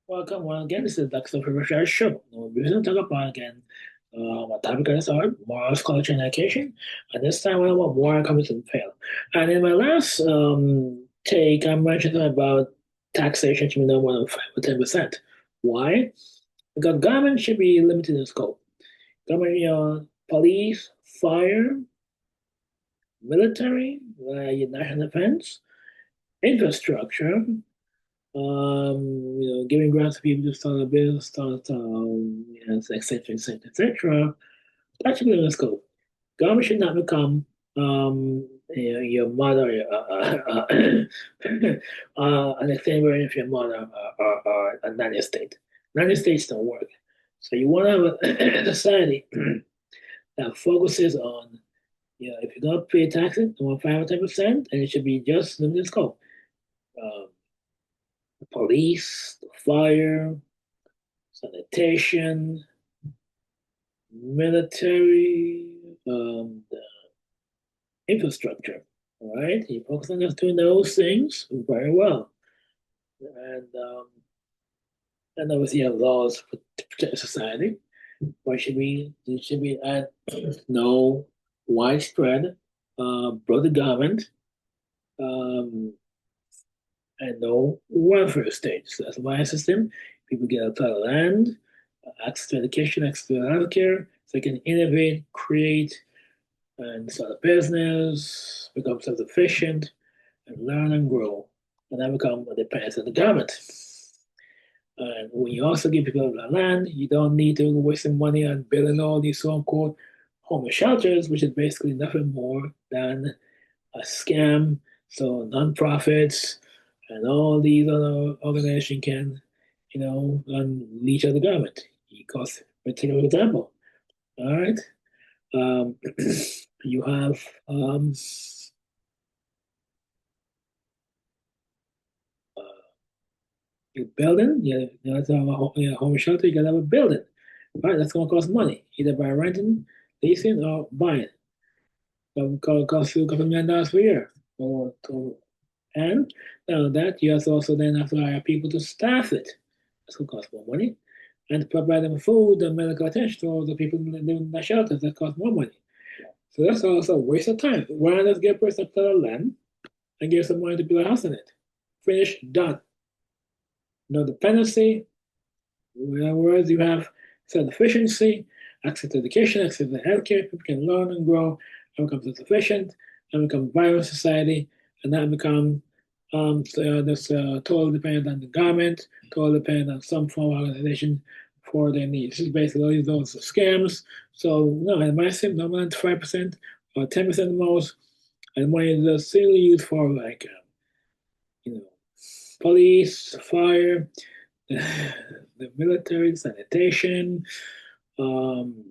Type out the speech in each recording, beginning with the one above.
Welcome. Well, again, this is Dr. Professor Show. We're going to talk about again what topic is our morals, culture, and education. And this time, we want moral, communism, fail. And in my last take, I mentioned about taxation should be no more than 5 or 10%. Why? Because government should be limited in scope. Government, police, fire, military, national defense, infrastructure, giving grants to people to start a business, start, et cetera, et cetera, et cetera. That should be the scope. Government should not become your mother, an extended version of your mother or a nanny state. Nanny states don't work. So you want to have a society that focuses on, if you're going to pay taxes, you want 5 or 10%, and it should be just limited scope. Um, the police, the fire, sanitation, military, the infrastructure. All right, you focus on just doing those things very well, and obviously you have laws to protect society. Why should we? There should be no widespread broad government um, and no welfare state. So that's why system. People get a plot of land, access to education, access to healthcare, so they can innovate, create, and start a business, become self-sufficient, and learn and grow, and then become dependent on the government. And when you also give people the land, you don't need to waste money on building all these so-called homeless shelters, which is basically nothing more than a scam. So nonprofits and all these other organizations can, unleash on the government. Because, let's take an example. All right. Um, you have uh, your building, you have to have a home shelter, you gotta have a building. Right, that's gonna cost money, either by renting, leasing, or buying. It cost you a couple $1 million per year. And now that you also then have to hire people to staff it. That's gonna cost more money. And to provide them food and medical attention to all the people living in the shelters, that costs more money. So that's also a waste of time. Why not just get a person a plot of land and give some money to build a house on it? Finished, done. No dependency. In other words, you have self-sufficiency, access to education, access to healthcare. People can learn and grow and become self-sufficient and become a vibrant society and not become totally dependent on the government, totally dependent on some form of organization for their needs. This is basically those scams. So, no, in my sim, no more than 5% or 10% the most. And money is just simply used for, like, you know, police, fire, the military, sanitation. Um,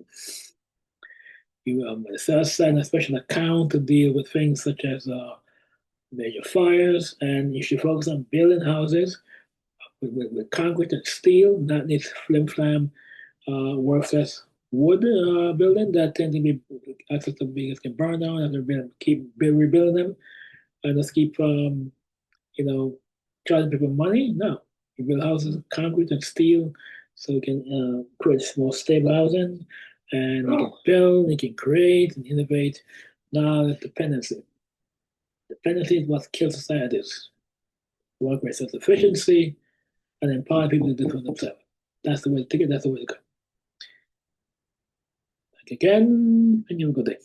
you set aside a special account to deal with things such as major fires, and you should focus on building houses with concrete and steel, not these flim flam, worthless wood building that tend to be access to vehicles can burn down. Have to keep rebuilding them, and just keep you know, charging people money. No, you build houses, concrete and steel, so you can create more stable housing, and you can build, you can create and innovate. Now, the dependency. Dependency is what kills societies. Work with self-sufficiency and empower people to do for themselves. That's the way to take it. That's the way to go. Thank you again, and you have a good day.